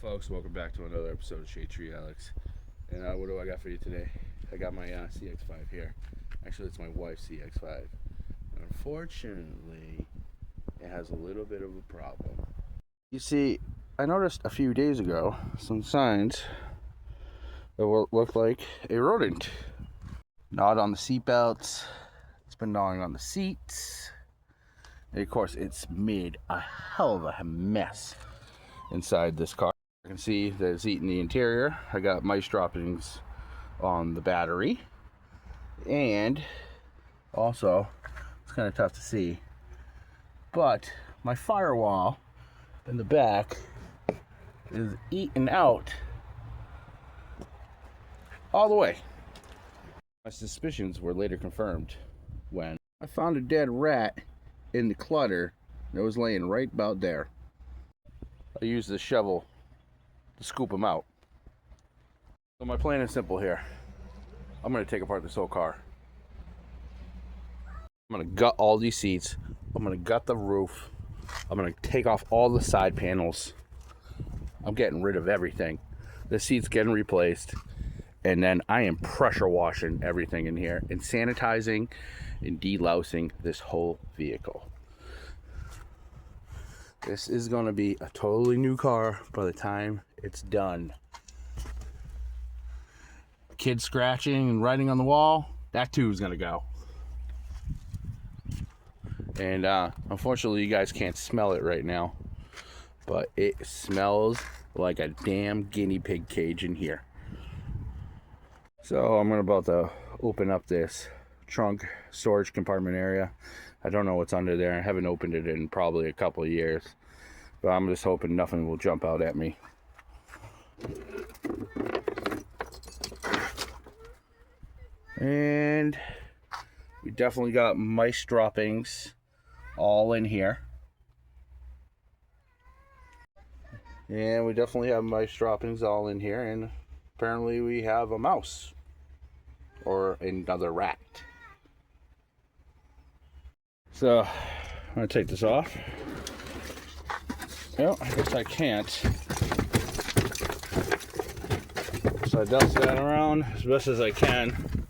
Folks, welcome back to another episode of Shadetree Alex. And what do I got for you today? I got my CX-5 here. Actually, it's my wife's CX-5. Unfortunately, it has a little bit of a problem. You see, I noticed a few days ago some signs that look like a rodent. Gnawed on the seatbelts. It's been gnawing on the seats. And of course, it's made a hell of a mess inside this car. I can see that it's eating the interior. I got mice droppings on the battery. And also, it's kind of tough to see, but my firewall in the back is eaten out all the way. My suspicions were later confirmed when I found a dead rat in the clutter that was laying right about there. I used the shovel to scoop them out. So my plan is simple here. I'm going to take apart this whole car. I'm going to gut all these seats. I'm going to gut the roof. I'm going to take off all the side panels. I'm getting rid of everything. The seat's getting replaced. And then I am pressure washing everything in here and sanitizing and delousing this whole vehicle. This is going to be a totally new car by the time it's done. Kids scratching and writing on the wall, that too is going to go. And unfortunately, you guys can't smell it right now, but it smells like a damn guinea pig cage in here. So I'm about to open up this trunk storage compartment area. I don't know what's under there. I haven't opened it in probably a couple of years, but I'm just hoping nothing will jump out at me. And we definitely got mice droppings all in here. And we definitely have mice droppings all in here, and apparently we have a mouse or another rat. So I'm gonna take this off. Well, I guess I can't. So I dust that around as best as I can.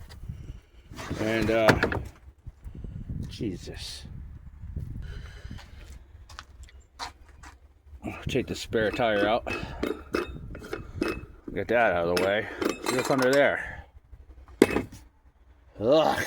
And Jesus. I'll take the spare tire out. Get that out of the way. See what's under there. Ugh.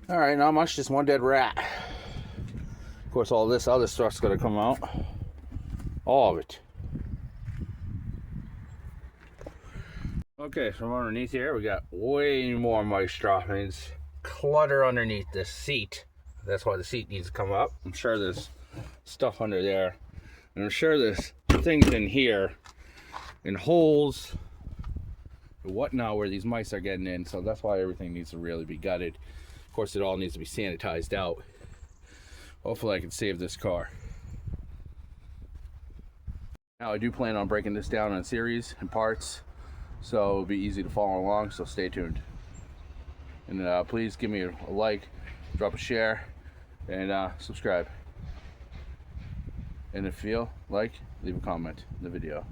All right, not much, just one dead rat. Of course, all this other stuff's gonna come out. All of it. Okay, from underneath here, we got way more mice droppings. Clutter underneath this seat. That's why the seat needs to come up. I'm sure there's stuff under there. And I'm sure there's things in here, in holes, and whatnot, where these mice are getting in. So that's why everything needs to really be gutted. Of course, it all needs to be sanitized out. Hopefully I can save this car. Now I do plan on breaking this down in series and parts, so it'll be easy to follow along, so stay tuned. And please give me a like, drop a share, and subscribe. And if you feel like, leave a comment in the video.